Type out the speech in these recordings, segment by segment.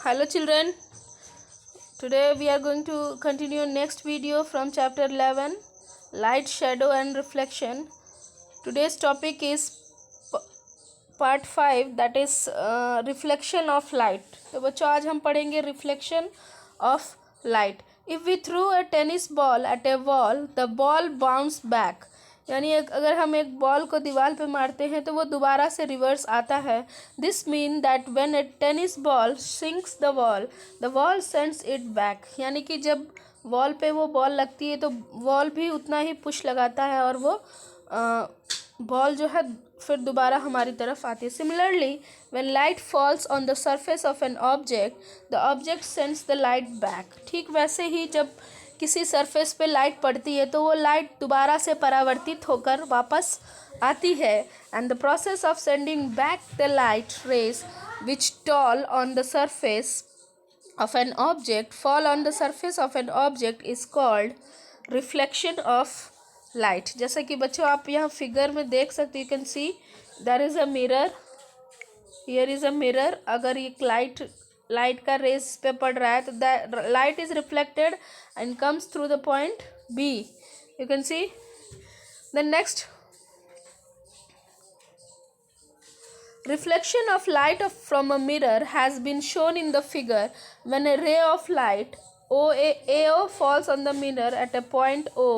Hello children, today we are going to continue next video from chapter 11, light, shadow and reflection. Today's topic is part 5, that is reflection of light. तो बच्चों आज हम पढ़ेंगे reflection of light. If we threw a tennis ball at a wall, the ball bounced back. यानी अगर हम एक ball को दीवार पे मारते हैं तो वो दोबारा से रिवर्स आता है. This mean that when A tennis ball sinks the wall sends it back. यानी कि जब वॉल पे वो बॉल लगती है तो वॉल भी उतना ही पुश लगाता है और वो बॉल जो है फिर दोबारा हमारी तरफ आती है. Similarly when light falls on the surface of an object the object sends the light back. ठीक वैसे ही जब किसी सरफेस पे लाइट पड़ती है तो वो लाइट दोबारा से परावर्तित होकर वापस आती है. And the process of sending back the light rays which fall on the surface of an object fall on the surface of an object is called reflection of light. जैसा कि बच्चों आप यहाँ फिगर में देख सकते, you can see there is a mirror, here is a mirror. अगर ये लाइट का रेस पे पड़ रहा है तो the light is reflected and comes through the point B. You can see the next reflection of light from a mirror has been shown in the figure. When a ray of light AO falls on the mirror at a point O,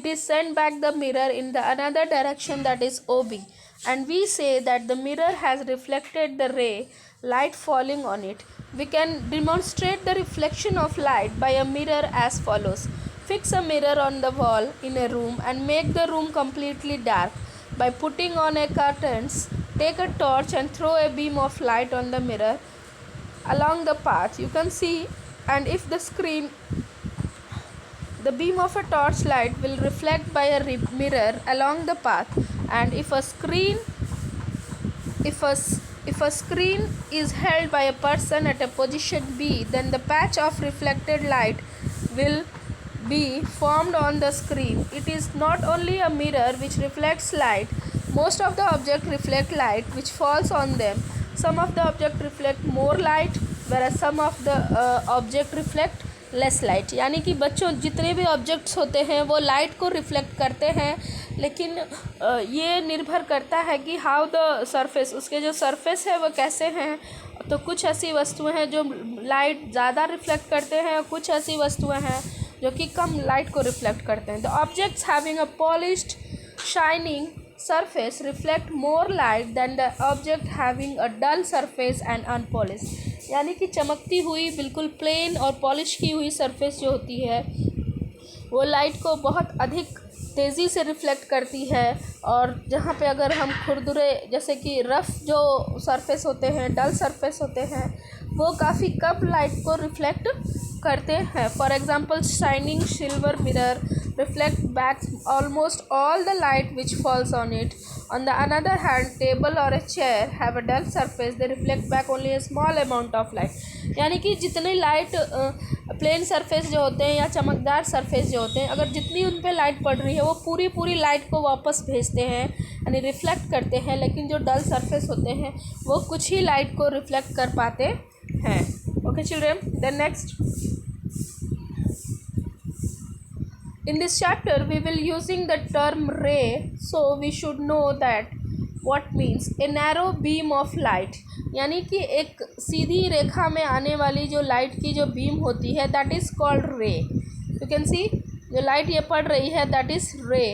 it is sent back the mirror in the another direction, that is OB, and we say that the mirror has reflected the ray light falling on it. We can demonstrate the reflection of light by a mirror as follows. Fix a mirror on the wall in a room and make the room completely dark by putting on a curtains. Take a torch and throw a beam of light on the mirror along the path. You can see, and if the beam of a torch light will reflect by a mirror along the path, and if a screen is held by a person at a position B, then the patch of reflected light will be formed on the screen. It is not only a mirror which reflects light. Most of the objects reflect light which falls on them. Some of the objects reflect more light, whereas some of the objects reflect less light. यानी कि बच्चों जितने भी objects होते हैं वो light को reflect करते हैं, लेकिन ये निर्भर करता है कि हाउ द सरफेस, उसके जो सरफेस है वो कैसे हैं. तो कुछ ऐसी वस्तुएं हैं जो लाइट ज़्यादा रिफ्लेक्ट करते हैं और कुछ ऐसी वस्तुएं हैं जो कि कम लाइट को रिफ्लेक्ट करते हैं. The objects having a polished shining surface reflect more light than the object having a dull surface and unpolished. यानी कि चमकती हुई बिल्कुल प्लेन और पॉलिश की हुई सरफेस जो होती है वो लाइट को बहुत अधिक तेज़ी से रिफ्लेक्ट करती है, और जहाँ पे अगर हम खुरदुरे जैसे कि रफ़ जो सरफेस होते हैं, डल सरफेस होते हैं, वो काफ़ी कम लाइट को रिफ्लेक्ट करते हैं. For example shining silver mirror reflect back almost all the light which falls on it. On the other hand, table or a chair have a dull surface, they reflect back only a small amount of light. यानी कि जितनी light plane surface जो होते हैं या चमकदार surface जो होते हैं, अगर जितनी उन पर लाइट पड़ रही है वो पूरी लाइट को वापस भेजते हैं यानी रिफ्लेक्ट करते हैं, लेकिन जो डल सरफेस होते हैं वो कुछ ही लाइट को रिफ्लेक्ट कर पाते हैं. Okay children, then next. In this chapter we will using the term ray, so we should know that what means a narrow beam of light. यानी कि एक सीधी रेखा में आने वाली जो लाइट की जो बीम होती है that is called ray. You can see जो लाइट ये पड़ रही है that is ray.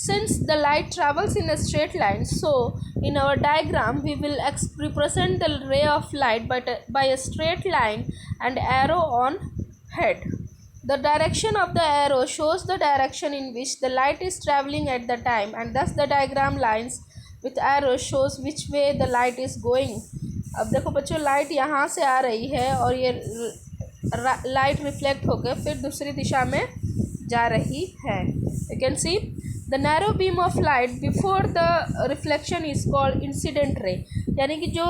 Since the light travels in a straight line, so in our diagram we will represent the ray of light by a straight line and arrow on head. The direction of the arrow shows the direction in which the light is traveling at the time, and thus the diagram lines with arrow shows which way the light is going. अब देखो बच्चों, light यहाँ से आ रही है और ये light reflect होकर फिर दूसरी दिशा में जा रही है. You can see the narrow beam of light before the reflection is called incident ray. यानी कि जो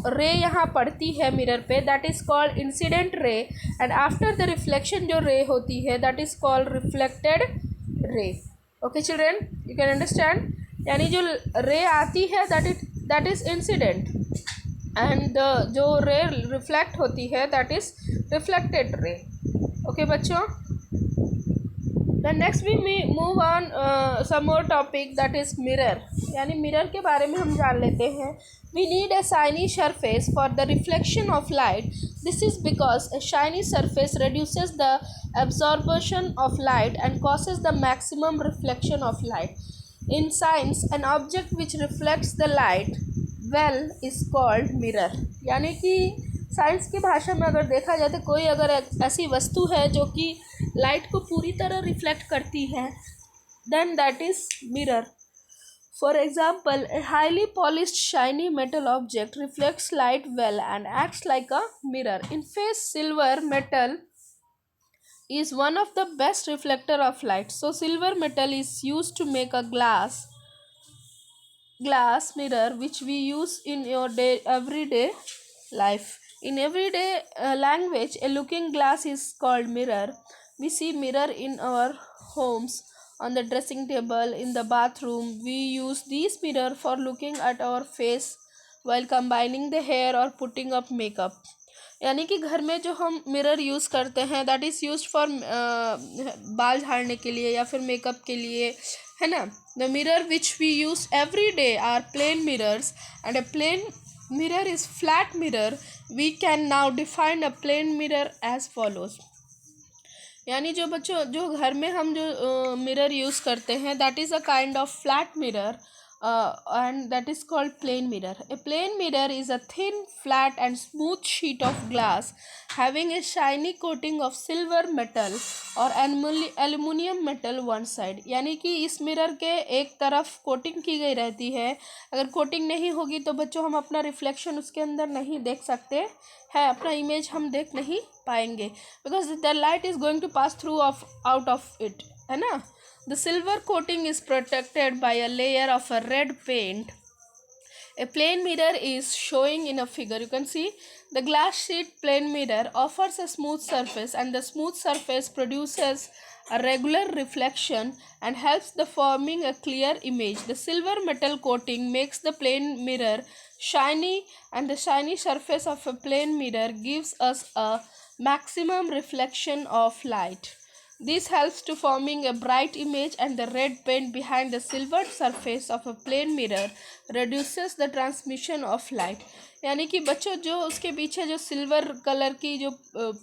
रे यहाँ पड़ती है मिरर पे that is called incident ray, and after the reflection जो रे होती है that is called reflected ray. Okay children, you can understand. यानी जो रे आती है दैट इज़ इंसिडेंट, एंड जो रे रिफ्लेक्ट होती है that is reflected ray. Okay बच्चों. The next we move on some more topic that is mirror. यानी मिरर के बारे में हम जान लेते हैं. We need a shiny surface for the reflection of light. This is because a shiny surface reduces the absorption of light and causes the maximum reflection of light. In science, an object which reflects the light well is called mirror. यानी कि science की भाषा में अगर देखा जाए तो कोई अगर ऐसी वस्तु है जो कि लाइट को पूरी तरह रिफ्लेक्ट करती है, then that is mirror. For example, a highly polished shiny metal object reflects light well and acts like a mirror. In fact, silver metal is one of the best reflector of light. So silver metal is used to make a glass mirror which we use in your everyday life. In everyday language, a looking glass is called mirror. We see mirror in our homes, on the dressing table, in the bathroom. We use these mirror for looking at our face while combining the hair or putting up makeup. यानी कि घर में जो हम mirror use करते हैं that is use for बाल झाड़ने के लिए या फिर मेकअप के लिए, है ना. The mirror which we use every day are plane mirrors and a plane mirror is flat mirror. We can now define a plane mirror as follows. यानी जो बच्चों जो घर में हम जो मिरर यूज़ करते हैं that is a kind of flat mirror and that is called plane mirror. A plane mirror is a thin, flat and smooth sheet of glass having a shiny coating of silver metal or aluminium metal one side. यानी कि इस mirror के एक तरफ coating की गई रहती है. अगर कोटिंग नहीं होगी तो बच्चों हम अपना रिफ्लेक्शन उसके अंदर नहीं देख सकते है, अपना इमेज हम देख नहीं पाएंगे because the light is going to pass through out of it, है ना. The silver coating is protected by a layer of a red paint. A plane mirror is showing in a figure. You can see the glass sheet plane mirror offers a smooth surface and the smooth surface produces a regular reflection and helps the forming a clear image. The silver metal coating makes the plane mirror shiny and the shiny surface of a plane mirror gives us a maximum reflection of light. This helps to forming a bright image and the red paint behind the silver surface of a plane mirror reduces the transmission of light. यानी कि बच्चों जो उसके पीछे जो silver colour की जो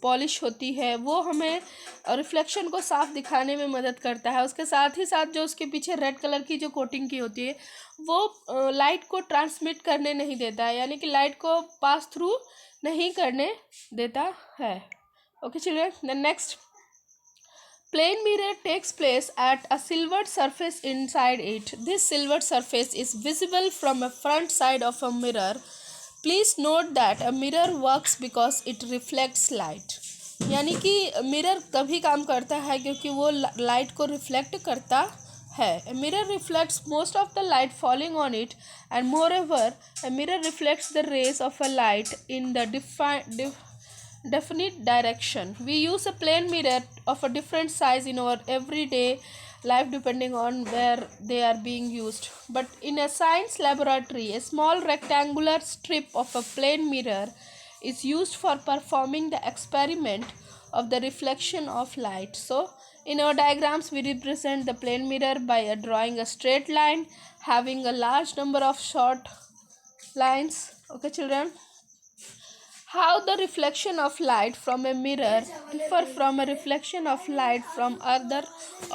polish होती है वो हमें रिफ्लेक्शन को साफ दिखाने में मदद करता है. उसके साथ ही साथ जो उसके पीछे रेड कलर की जो कोटिंग की होती है वो लाइट को ट्रांसमिट करने नहीं देता है, यानी कि लाइट को पास थ्रू नहीं करने देता है. Okay children, the next plane mirror takes place at a silvered surface inside it. This silvered surface is visible from a front side of a mirror. Please note that a mirror works because it reflects light. यानी कि mirror तभी काम करता है क्योंकि वो light को reflect करता है. A mirror reflects most of the light falling on it and moreover a mirror reflects the rays of a light in the definite direction. We use a plane mirror of a different size in our everyday life depending on where they are being used. But in a science laboratory, a small rectangular strip of a plane mirror is used for performing the experiment of the reflection of light. So, in our diagrams, we represent the plane mirror by drawing a straight line having a large number of short lines. Okay, children. How the reflection of light from a mirror differ from a reflection of light from other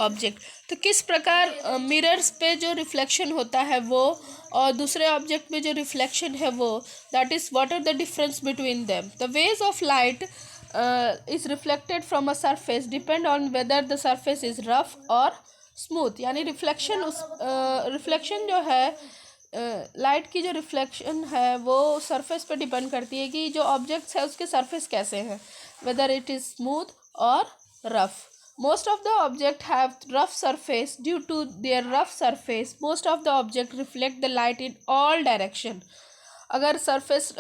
object. तो किस प्रकार mirrors पे जो reflection होता है वो और दूसरे ऑब्जेक्ट में जो रिफ्लेक्शन है वो, that is what are the difference between them. The ways of light is reflected from a surface depend on whether the surface is rough or smooth. यानी रिफ्लेक्शन जो है लाइट की जो रिफ्लेक्शन है वो सरफेस पे डिपेंड करती है कि जो ऑब्जेक्ट्स है उसके सरफेस कैसे हैं, वेदर इट इज़ स्मूथ और rough. Most of the object have rough surface. Due to their rough surface most of the object reflect the light in all direction. अगर सरफेस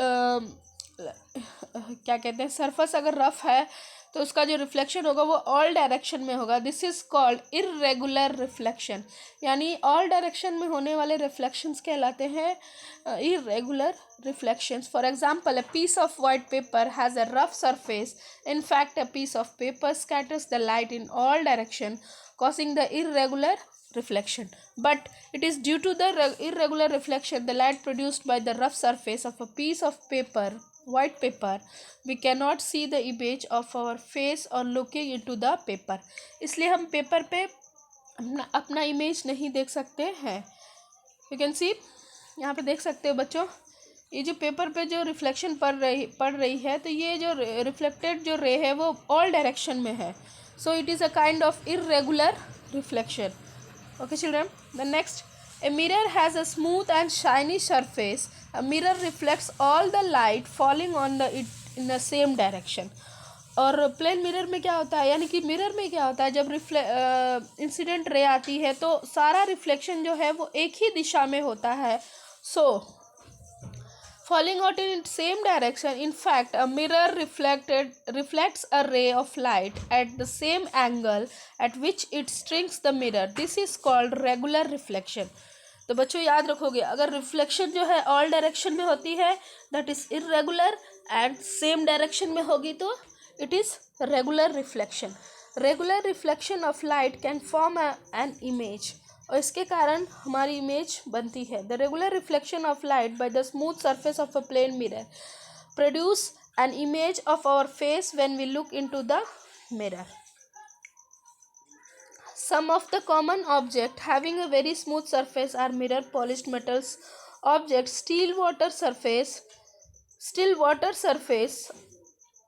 क्या कहते हैं सरफेस अगर रफ है तो उसका जो रिफ्लेक्शन होगा वो ऑल डायरेक्शन में होगा. This is called irregular reflection. यानी ऑल डायरेक्शन में होने वाले रिफ्लेक्शंस कहलाते हैं irregular reflections. For example, a piece of white paper has a rough surface. In fact, a piece of paper scatters the light in all direction, causing the irregular reflection. But it is due to the irregular reflection, the light produced by the rough surface of a piece of paper, white paper, we cannot see the image of our face or looking into the paper. इसलिए हम paper पे अपना image नहीं देख सकते हैं. You can सी, यहाँ पे देख सकते हो बच्चों, ये जो पेपर पे जो रिफ्लेक्शन पड़ रही है, तो ये जो रिफ्लेक्टेड जो रे है वो ऑल डायरेक्शन में है. So it is a kind of irregular reflection. Okay children, the next, a mirror has a smooth and shiny surface. A mirror reflects all the light falling on it in the same direction. और plane mirror में क्या होता है, यानी कि mirror में क्या होता है, जब इंसिडेंट रे आती है तो सारा रिफ्लेक्शन जो है वो एक ही दिशा में होता है. सो falling out in same direction. In fact, a mirror reflects a ray of light at the same angle at which it strikes the mirror. This is called regular reflection. तो बच्चों याद रखोगे, अगर रिफ्लेक्शन जो है ऑल डायरेक्शन में होती है that is irregular, and same direction में होगी तो it is regular reflection. Regular reflection of light can form an image, और इसके कारण हमारी इमेज बनती है. The regular reflection of light by the smooth surface of a plane mirror produce an image of our face when we look into the mirror. Some of the common objects having a very smooth surface are mirror, polished metals objects, still water surface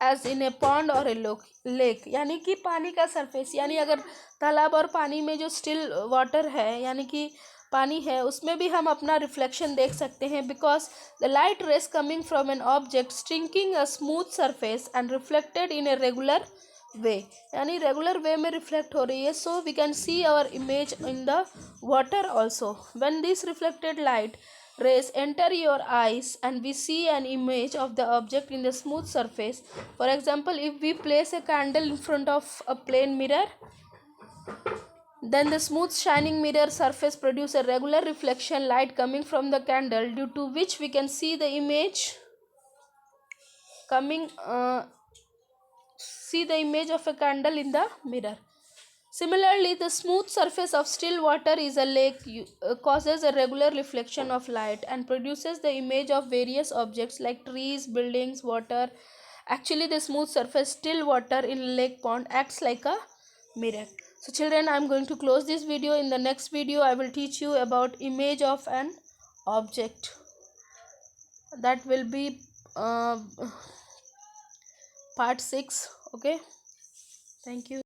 as in a pond or a lake. यानी कि पानी का surface, यानी अगर तालाब और पानी में जो स्टिल वाटर है यानी कि पानी है उसमें भी हम अपना रिफ्लेक्शन देख सकते हैं. Because the light rays coming from an object striking a smooth surface and reflected in a regular way, यानी रेगुलर वे में रिफ्लेक्ट हो रही है. So we can see our image in the water also. When this reflected light rays enter your eyes and we see an image of the object in the smooth surface. For example, if we place a candle in front of a plain mirror, then the smooth shining mirror surface produce a regular reflection light coming from the candle, due to which we can see the image of a candle in the mirror. Similarly, the smooth surface of still water is a lake causes a regular reflection of light and produces the image of various objects like trees, buildings, water. Actually, the smooth surface still water in a lake pond acts like a mirror. So children, I am going to close this video. In the next video, I will teach you about image of an object. That will be part 6. Okay. Thank you.